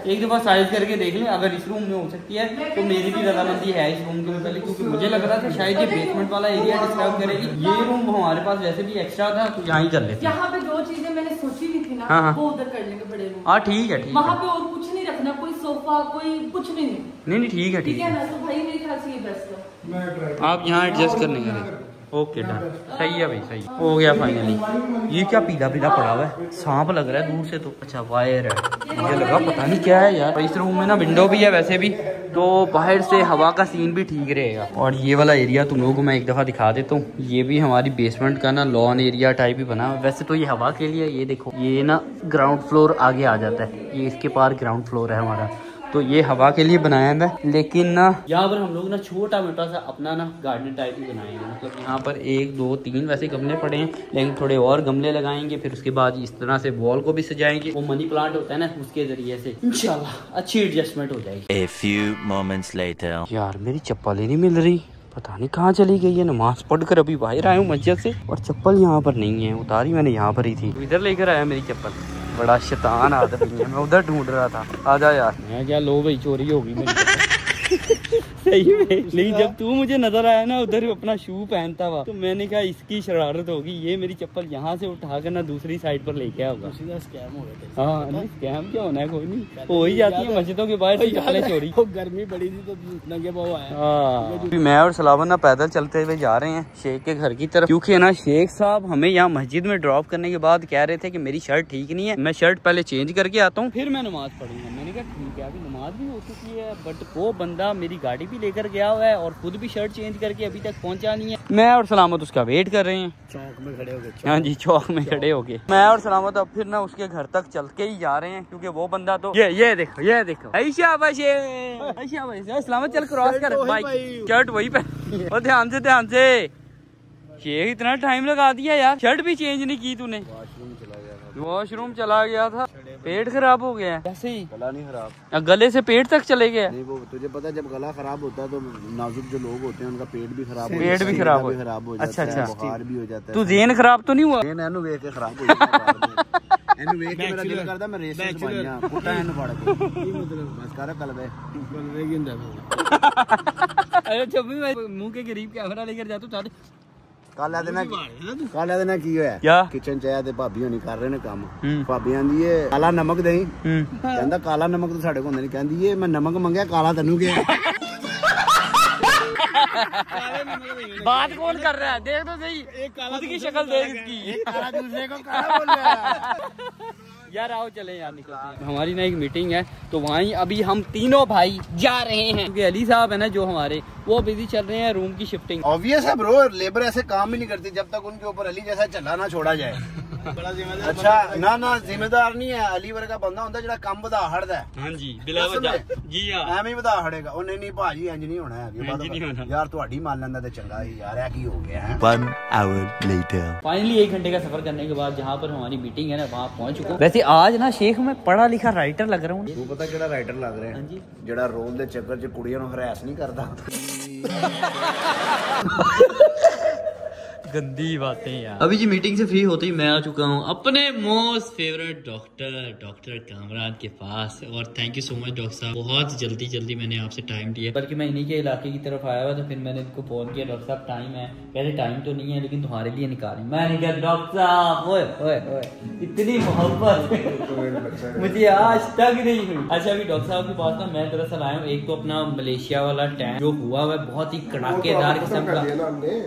एक दफा साइज करके देख लें, अगर इस रूम में हो सकती है तो मेरी भी रजामंदी है इस रूम के मतलब, क्योंकि मुझे लग रहा था शायद ये बेसमेंट वाला एरिया डिस्टर्ब करेगी। ये रूम हमारे पास वैसे भी एक्स्ट्रा था, तो यहाँ ही कर लेते। यहाँ पे 2 चीजें मैंने सोची भी थी ना, हाँ, वो उधर कर लेंगे बड़े रूम। हाँ ठीक है, ठीक वहाँ है। पे और कुछ नहीं रखना, कोई सोफा, कोई कुछ भी नहीं। नहीं ठीक है, ठीक है ना? तो भाई मेरे ख्याल से ये बेस्ट है। आप यहाँ एडजस्ट करने का। ओके डन, सही है भाई, सही हो गया फाइनली। ये क्या पीला पीला पड़ा हुआ है? सांप लग रहा है दूर से तो। अच्छा, वायर है, मुझे लगा पता नहीं क्या है यार। इस रूम में ना विंडो भी है वैसे भी, तो बाहर से हवा का सीन भी ठीक रहेगा। और ये वाला एरिया तुम लोगों को मैं एक दफ़ा दिखा देता हूँ। ये भी हमारी बेसमेंट का ना लॉन एरिया टाइप ही बना है। वैसे तो ये हवा के लिए, ये देखो ये ना ग्राउंड फ्लोर आगे आ जाता है, ये इसके पार ग्राउंड फ्लोर है हमारा, तो ये हवा के लिए बनाया है। लेकिन ना यहाँ पर हम लोग ना छोटा मोटा सा अपना ना गार्डन टाइप ही बनाएंगे। मतलब यहाँ पर 1 2 3 वैसे गमले पड़े हैं, लेकिन थोड़े और गमले लगाएंगे। फिर उसके बाद इस तरह से वॉल को भी सजाएंगे। वो मनी प्लांट होता है ना, उसके जरिए से इंशाल्लाह अच्छी एडजस्टमेंट हो जाएगी। A few moments later. यार, मेरी चप्पल ही नहीं मिल रही, पता नहीं कहाँ चली गई है। नमाज पढ़कर अभी बाहर आया हूँ मस्जिद से, और चप्पल यहाँ पर नहीं है। उतारी मैंने यहाँ पर ही थी, इधर लेकर आया मेरी चप्पल। बड़ा शैतान आदमी है, मैं उधर ढूंढ रहा था। आ जा यार। मैं क्या, लो भाई, चोरी होगी मेरी चप्पल। सही में। लेकिन जब तू मुझे नजर आया ना उधर अपना शू पहनता हुआ, तो मैंने कहा इसकी शरारत होगी, ये मेरी चप्पल यहाँ से उठा कर ना दूसरी साइड पर लेके आऊंगा। स्कैम हो गया था। हाँ नहीं स्कैम क्या होना है, कोई नहीं, हो ही जाती है मस्जिदों के बाहर चप्पलें चोरी। गर्मी बड़ी थी तो नंगे पाँव आया। हाँ मैं और सलावन ना पैदल चलते हुए जा रहे हैं शेख के घर की तरफ, क्योंकि ना शेख साहब हमें यहाँ मस्जिद में ड्रॉप करने के बाद कह रहे थे कि मेरी शर्ट ठीक नहीं है, मैं शर्ट पहले चेंज करके आता हूँ फिर मैं नमाज पढ़ूंगा। मैंने कहा ठीक है, अभी नमाज भी हो चुकी है, बट वो बंदा मेरी गाड़ी भी लेकर गया हुआ है और खुद भी शर्ट चेंज करके अभी तक पहुंचा नहीं है। मैं और सलामत उसका वेट कर रहे हैं चौक में खड़े हो गए। हाँ जी चौक में खड़े हो गए। मैं और सलामत अब फिर ना उसके घर तक चल के ही जा रहे हैं, क्योंकि वो बंदा तो ये देखो ऐशा भाई सलामत चल क्रॉस कर भाई, शर्ट वही पहन और ध्यान से शेख इतना टाइम लगा दिया यार, शर्ट भी चेंज नहीं की तूने। वॉशरूम चला गया था, पेट खराब हो गया ऐसे ही। गला नहीं खराब, गले से पेट तक चले गया। नहीं वो तुझे पता है जब गला खराब होता है तो नाजुक जो लोग होते हैं उनका पेट भी खराब हो जाता है। अच्छा बुखार भी हो जाता है। तू जेन खराब तो नहीं हुआ? एनू वेख के खराब हो जाता है। एनू वेख के मेरा दिल करदा मैं रेस में पाईया कुत्ता एनू फड़ के की मतलब बस कर कलबे की हुंदा। अरे जब भी मैं मुंह के करीब कैमरा लेकर जाता हूं काला दिन की होया क्या किचन च आया ते भाभी होनी कर रहे ने काम। भाभी आंदी है काला नमक देई, कहंदा काला नमक तो साडे को हुंदा नहीं, कहंदी है मैं नमक मंगया काला तन्नू के। बात कौन कर रहा है देख तो सही, खुद की शक्ल देख इसकी। काला दूसरे को काला बोल रहा है। यार आओ चले यार निकलते हैं। हमारी ना एक मीटिंग है तो वहीं अभी हम तीनों भाई जा रहे हैं, क्योंकि अली साहब है ना जो हमारे वो बिजी चल रहे हैं रूम की शिफ्टिंग। ऑब्वियस है ब्रो, लेबर ऐसे काम भी नहीं करती जब तक उनके ऊपर अली जैसा चला ना छोड़ा जाए। बड़ा जिम्मेदार। अच्छा ना जिम्मेदार नहीं है, अली वर्गा बंदा होता है जो कम बधा हड़दा है। हाँ जी बिला वजह जी हां ਐਵੇਂ ਹੀ ਵਧਾ ਹੜੇਗਾ ਉਹ ਨਹੀਂ ਭਾਜੀ ਇੰਜ ਨਹੀਂ ਹੋਣਾ ਹੈ ਯਾਰ ਤੁਹਾਡੀ ਮੰਨ ਲੈਂਦਾ ਤੇ ਚੰਗਾ ਹੀ ਯਾਰ ਇਹ ਕੀ ਹੋ ਗਿਆ है। 1 hour later फाइनली 1 घंटे का सफर करने के बाद जहाँ पर हमारी मीटिंग है ना वहाँ पहुँच चुका हूँ। वैसे आज ना शेख में पढ़ा लिखा राइटर लग रहा हूँ। ਤੂੰ ਪਤਾ ਕਿਹੜਾ ਰਾਈਟਰ ਲੱਗ ਰਿਹਾ ਹੈ ਜਿਹੜਾ ਰੋਲ ਦੇ ਚੱਕਰ 'ਚ ਕੁੜੀਆਂ ਨੂੰ ਹਰਾਸ ਨਹੀਂ ਕਰਦਾ। गंदी बातें यार। अभी जी मीटिंग से फ्री होते ही मैं आ चुका हूँ अपने मोस्ट फेवरेट डॉक्टर कामरान के पास। और thank you so much doctor साहब, बहुत जल्दी मैंने आपसे टाइम दिया, बल्कि मैं इन्हीं के इलाके की तरफ आया हुआ था, फिर मैंने इनको फोन किया डॉक्टर साहब टाइम है, कहते टाइम तो नहीं है लेकिन तुम्हारे लिए निकालें। मैंने कहा डॉक्टर साहब ओए इतनी मोहब्बत मुझे आज तक नहीं हुई। अच्छा अभी डॉक्टर साहब के पास ना मैं दरअसल आया हूँ, एक तो अपना मलेशिया वाला टैन जो हुआ हुआ बहुत ही कड़ाकेदार किस्म का,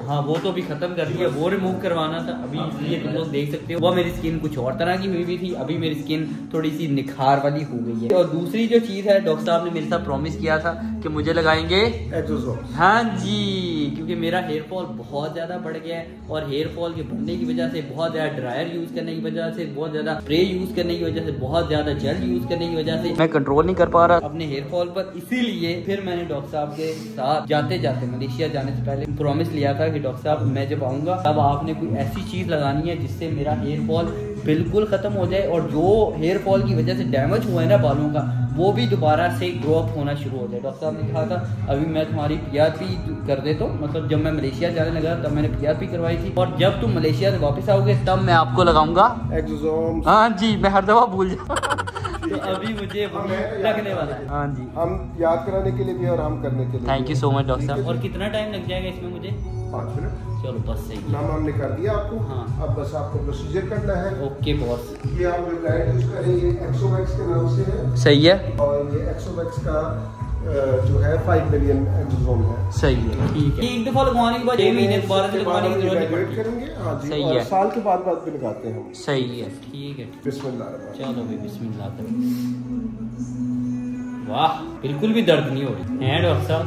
हाँ वो तो अभी खत्म कर दिया, वो रिमूव करवाना था अभी, इसलिए तुम लोग देख सकते हो वो मेरी स्किन कुछ और तरह की हुई थी, अभी मेरी स्किन थोड़ी सी निखार वाली हो गई है। और दूसरी जो चीज है डॉक्टर साहब ने मेरे साथ प्रॉमिस किया था कि मुझे लगाएंगे एक्सोसोम। हाँ जी, क्योंकि मेरा हेयर फॉल बहुत ज्यादा बढ़ गया है और हेयर फॉल के बढ़ने की वजह से, बहुत ज्यादा ड्रायर यूज करने की वजह से, बहुत ज्यादा स्प्रे यूज करने की वजह से, बहुत ज्यादा जेल यूज करने की वजह से मैं कंट्रोल नहीं कर पा रहा अपने हेयर फॉल पर। इसीलिए फिर मैंने डॉक्टर साहब के साथ जाते मलेशिया जाने से पहले प्रॉमिस लिया था कि डॉक्टर साहब मैं जब आऊंगा तब आपने कोई ऐसी चीज लगानी है जिससे मेरा हेयर फॉल बिल्कुल खत्म हो जाए और जो हेयर फॉल की वजह से डैमेज हुआ है ना बालों का वो भी दोबारा से ग्रो अप होना शुरू हो जाए। डॉक्टर साहब ने कहा था अभी मैं तुम्हारी PRP कर देता हूँ, मतलब जब मैं मलेशिया जाने लगा तब मैंने PRP करवाई थी और जब तुम मलेशिया से वापस आओगे तब मैं आपको लगाऊंगा एक्सोसोम। हाँ जी मैं हर दफा भूल जाऊँ तो अभी मुझे लगने वाला है। हाँ जी हम याद कराने के लिए भी और हम करने के लिए। Thank you so much doctor साहब। और कितना टाइम लग जाएगा इसमें मुझे? 5 मिनट। चलो बस सही है, नाम हमने कर दिया आपको। हाँ अब बस आपको प्रोसीजर करना है। Okay boss. ये आप जो ब्रांड यूज करेंगे एक्सोवैक्स के नाम से है। सही है। और ये एक्सोवैक्स का जो है 5 मिलियन एक्सोसोम है। सही है ठीक है। एक दफा लगवाने के बाद 6 महीने दोबारा से लगवाने की जरूरत नहीं पड़ती करेंगे। हाँ जी सही और है। साल के बाद भी लगाते हैं हम। सही है ठीक है। बिस्मिल्लाह। चलो भाई बिस्मिल्लाह करो। वाह बिल्कुल भी दर्द नहीं हो रही है डॉक्टर साहब,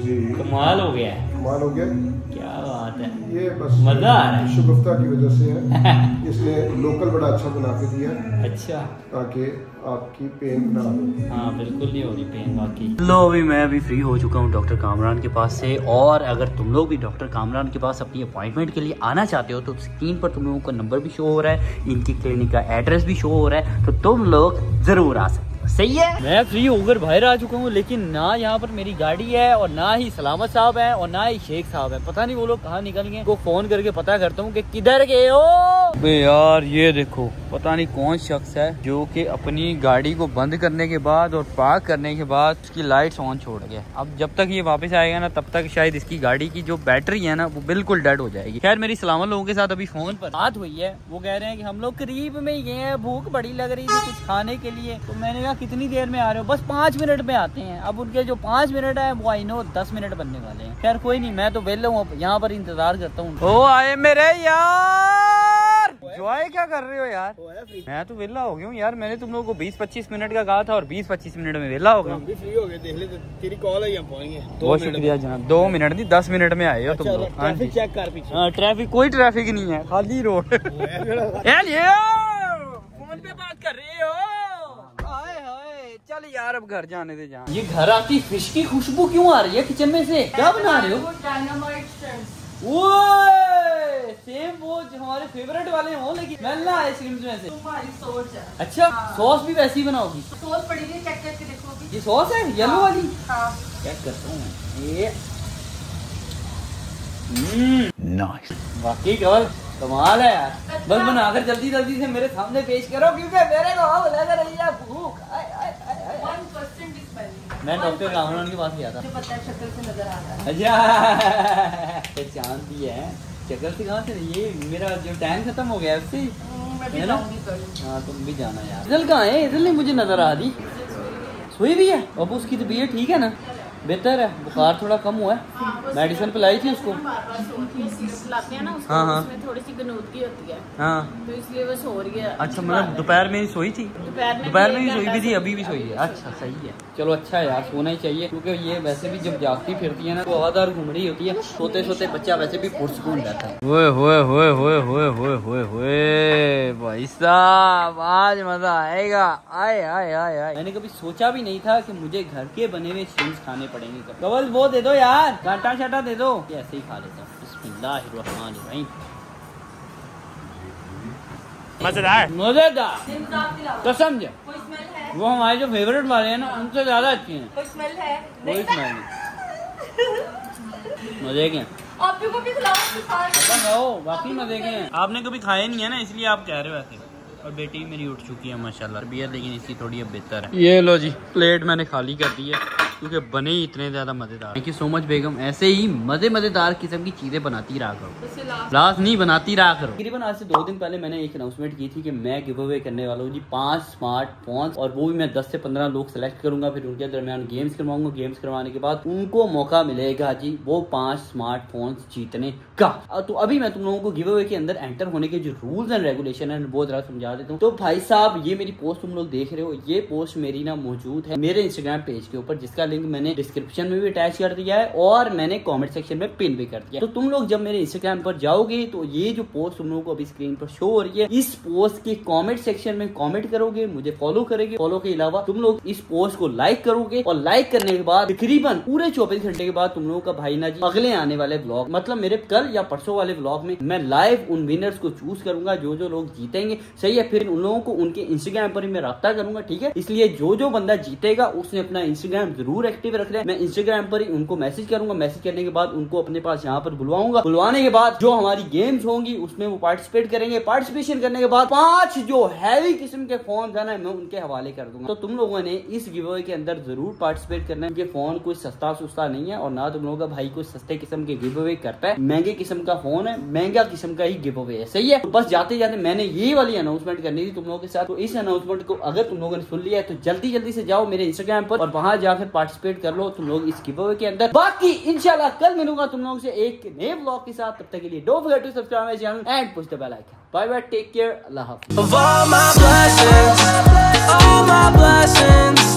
जी कमाल हो गया है। कमाल हो गया, क्या बात है, ये बस मजा आ रहा है। शुगुफ्ता की वजह से है इसने लोकल बड़ा अच्छा बना के दिया अच्छा ताकि आपकी पेन ना हो। हाँ बिल्कुल नहीं हो रही पेन वाकई। लो अभी मैं अभी फ्री हो चुका हूँ डॉक्टर कामरान के पास से, और अगर तुम लोग भी डॉक्टर कामरान के पास अपनी अपॉइंटमेंट के लिए आना चाहते हो तो स्क्रीन पर तुम लोगों का नंबर भी शो हो रहा है, इनकी क्लिनिक का एड्रेस भी शो हो रहा है, तो तुम लोग जरूर आ सकते हो। सही है। मैं फ्री होकर बाहर आ चुका हूँ, लेकिन ना यहाँ पर मेरी गाड़ी है और ना ही सलामत साहब है और ना ही शेख साहब है। पता नहीं वो लोग कहाँ निकल गए। को फोन करके पता करता हूँ कि किधर गए हो। बे यार ये देखो, पता नहीं कौन शख्स है जो कि अपनी गाड़ी को बंद करने के बाद और पार्क करने के बाद उसकी लाइट्स ऑन छोड़ गया। अब जब तक ये वापस आएगा ना, तब तक शायद इसकी गाड़ी की जो बैटरी है ना वो बिल्कुल डेड हो जाएगी। खैर मेरी सलामत लोगों के साथ अभी फोन पर बात हुई है। वो कह रहे हैं कि हम लोग करीब में ही हैं, भूख बड़ी लग रही थी कुछ खाने के लिए। तो मैंने कहा कितनी देर में आ रहे हो? बस 5 मिनट में आते हैं। अब उनके जो 5 मिनट है वो आई नो 10 मिनट बनने वाले हैं। खैर कोई नहीं, मैं तो वेला हूँ, यहाँ पर इंतजार करता हूँ। ओ आए मेरे यार, जॉय क्या कर रहे हो यार? मैं तो वेला हो गया हूँ यार। मैंने तुम लोगों को 20-25 मिनट का कहा था और 20-25 मिनट में वेला हो गया। फ्री हो गए, देख ले तेरी कॉल है, हम पहुंचेंगे। बहुत शुक्रिया जनाब। 2 मिनट नहीं 10 मिनट में आए हो तुम लोग। ट्रैफिक चेक कर पीछे। हाँ ट्रैफिक, कोई ट्रैफिक नहीं है, खाली रोड। फोन पे बात कर रही हो? हाय हाय, चल यार अब घर जाने दे। जा, ये घर आती फिश की खुशबू क्यों आ रही है किचन में से? क्या बना रहे हो? सेम वो जो हमारे फेवरेट वाले हो, लेकिन स्मेल ना आइसक्रीम में से। तुम्हारी सोच है। अच्छा सॉस भी वैसी ही बनाओगी? सॉस पड़ी है, चेक करके देखो। ये सॉस है येलो वाली? हाँ। चेक करता हूँ ये। नाइस, वाकई कवल कमाल है यार। बस बनाकर जल्दी जल्दी से मेरे सामने पेश करो, क्योंकि मेरे को लग रही है भूख। 1% मैं डॉक्टर रामन के पास गया था। पता है, शक्ल से नजर आ रहा है। अच्छा पहचान दी है शक्ल से? कहाँ से? ये मेरा जो टाइम खत्म हो गया उससे है ना? हाँ तुम भी जाना यार। इधर कहाँ है? इधर नहीं मुझे नजर आ रही। सोई भी है? अब उसकी तबीयत ठीक है ना? बेहतर है, बुखार थोड़ा कम हुआ है। मेडिसिन पिलाई थी उसको। हाँ हाँ, थोड़ी सी गनूदगी होती है हाँ तो इसलिए वो सो रही है। अच्छा मतलब दोपहर में ही सोई थी? दोपहर में भी सोई भी थी, अभी भी सोई है। अच्छा सही है, चलो अच्छा है यार, सोना ही चाहिए। क्योंकि ये वैसे भी जब जागती फिरती है ना तो हवादार घूम रही होती है। सोते सोते बच्चा वैसे भी पुरसकून रहता है। ओए होए होए होए होए होए होए होए भाई साहब, आज मजा आएगा। आए आए आए आए, मैंने कभी सोचा भी नहीं था कि मुझे घर के बने हुए चीज खाने पड़ेंगे। कवल वो दे दो यार, कांटा शाटा दे दो। ऐसे ही खा लेता हूँ। बिस्मिल्लाहिर्रहमानिर्रहीम। मजेदार मजेदार कसम से। वो हमारे जो फेवरेट वाले हैं ना उनसे ज्यादा अच्छी हैं। कोई स्मेल है? कोई स्मेल नहीं। मजे के आप को भी खिलाओ। वाकई मजे के हैं। आपने कभी खाए नहीं है ना, इसलिए आप कह रहे हो ऐसे। और बेटी मेरी उठ चुकी है माशाल्लाह, तबीयत लेकिन इसकी थोड़ी अब बेहतर है। ये लो जी, प्लेट मैंने खाली कर दी है क्योंकि बने ही इतने ज्यादा मजेदार। थैंक यू सो मच बेगम, ऐसे ही मजेदार किस्म की चीजें बनाती रहा करो, लास्ट नहीं बनाती रहा करो। तकरीबन आज से 2 दिन पहले मैंने एक अनाउंसमेंट की थी कि मैं गिव अवे करने वाला हूँ जी 5 स्मार्टफोन, और वो भी मैं 10 से 15 लोग सेलेक्ट करूंगा। फिर उनके दरमियान गेम्स करवाऊंगा। गेम्स करवाने के बाद उनको मौका मिलेगा जी वो 5 स्मार्टफोन जीतने का। तो अभी मैं तुम लोगों को गिव अवे के अंदर एंटर होने के जो रूल्स एंड रेगुलेशन है वो जरा समझा देता हूँ। तो भाई साहब, ये मेरी पोस्ट तुम लोग देख रहे हो, ये पोस्ट मेरी ना मौजूद है मेरे इंस्टाग्राम पेज के ऊपर, जिसका लिंक मैंने डिस्क्रिप्शन में भी अटैच कर दिया है और मैंने कमेंट सेक्शन में पिन भी कर दिया। तो तुम लोग जब मेरे इंस्टाग्राम पर जाओगे तो ये जो पोस्ट तुम लोगों को अभी स्क्रीन पर शो हो रही है, इस पोस्ट के कमेंट सेक्शन में कमेंट करोगे, मुझे फॉलो करोगे। फॉलो के अलावा तुम लोग इस पोस्ट को लाइक करोगे और लाइक करने के बाद तकरीबन पूरे 24 घंटे के बाद तुम लोगों का भाई ना जी अगले आने वाले ब्लॉग, मतलब मेरे कल या परसों वाले ब्लॉग में मैं लाइव उन विनर्स को चूज करूंगा जो जो लोग जीतेंगे। सही है, फिर उन लोगों को उनके इंस्टाग्राम पर ही मैं राब्ता करूंगा। ठीक है, इसलिए जो जो बंदा जीतेगा उसने अपना इंस्टाग्राम जरूर एक्टिव रख ले। मैं इंस्टाग्राम पर ही उनको मैसेज करूंगा। मैसेज करने के बाद उनको अपने पास यहाँ पर बुलवाऊंगा। बुलवाने के बाद जो हमारी गेम्स होंगी उसमें वो पार्टिसिपेट करेंगे। पार्टिसिपेशन करने के बाद 5 जो हैवी किस्म के फोन है ना मैं उनके हवाले कर दूंगा। तो तुम लोगों ने इस गिव अवे के अंदर जरूर पार्टिसिपेट करना है। ये फोन कोई सस्ता सुस्ता नहीं है और ना तुम लोगों का भाई कोई सस्ते किस्म के गिव अवे करता है। महंगे किस्म का फोन है, महंगा किस्म का ही गिव अवे है। सही है, तो बस जाते जाते मैंने ये वाली अनाउंसमेंट करनी थी तुम लोगों के साथ। तो इस अनाउंसमेंट को अगर तुम लोगों ने सुन लिया है तो जल्दी जल्दी से जाओ मेरे इंस्टाग्राम पर और वहां जाकर पार्टिसिपेट कर लो तुम लोग इस गिव अवे के अंदर। बाकी इंशाल्लाह कल मिलूंगा तुम लोगों से एक नए ब्लॉग के साथ। तब तक के लिए don't forget to subscribe my channel and push the bell icon. Bye bye, take care, अल्लाह हाफिज़।